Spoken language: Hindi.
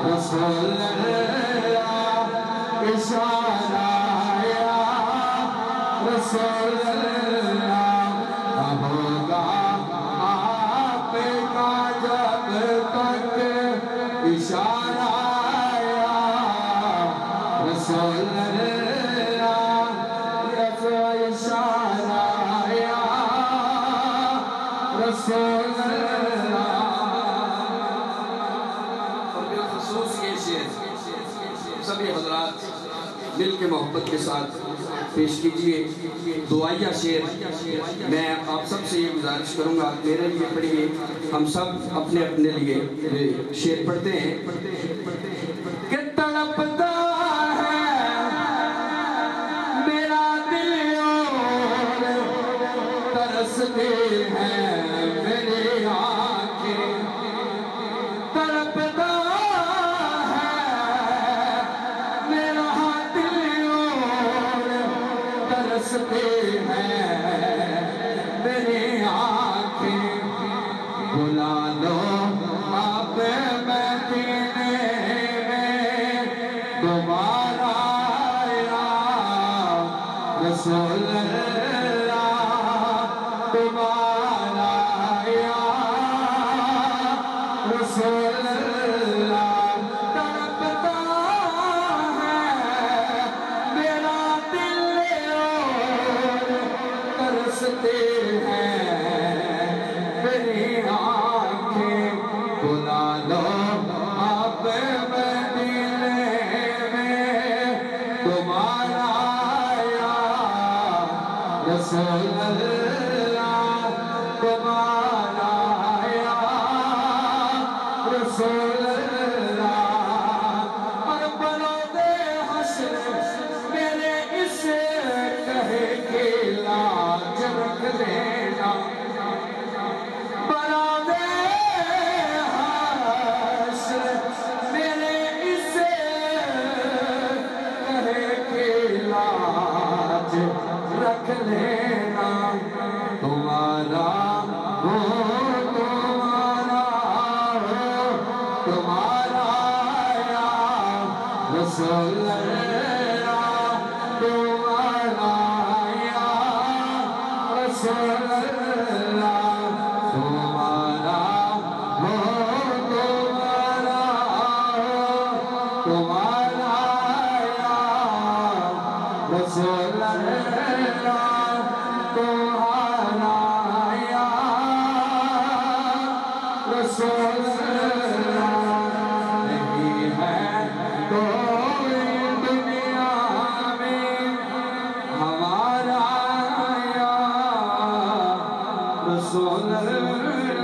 रसूल अल्लाह इशारा या रसूल अल्लाह होगा आपका जब तक इशारा या रसूल अल्लाह इशारा या रसूल सभी हजरात दिल के मोहब्बत के साथ पेश कीजिए दुआया शेर। मैं आप सब से ये गुजारिश करूँगा, मेरे लिए पढ़िए, हम सब अपने अपने लिए शेर पढ़ते हैं कि तड़पता है मेरा दिल और तरसते हैं मेरी आँखें, तड़पता तरसते हैं मेरी आँखें, बुला लो आप मदीने में दोबारा या रसूल अल्लाह दोबारा या रसूल अल्लाह। तड़पता है मेरा दिल तरसते हैं मेरी आँखें, बुला लो आप मदीने में दोबारा या रसूल अल्लाह दोबारा या रसूल अल्लाह। और बरोदे हश्र मेरे इस कहे के लाज रख लेना, बरोदे हश्र मेरे इस कहे के लाज रख लेना, तुम्हारा हो तुम्हारा हो तुम्हारा या रसूल अल्लाह तुम्हारा या रसूल अल्लाह, तुम्हारा हो तुम्हारा हो तुम्हारा या रसूल अल्लाह तुम्हारा या रसूल अल्लाह। नहीं है कोई दुनिया में हमारा या रसूल अल्लाह।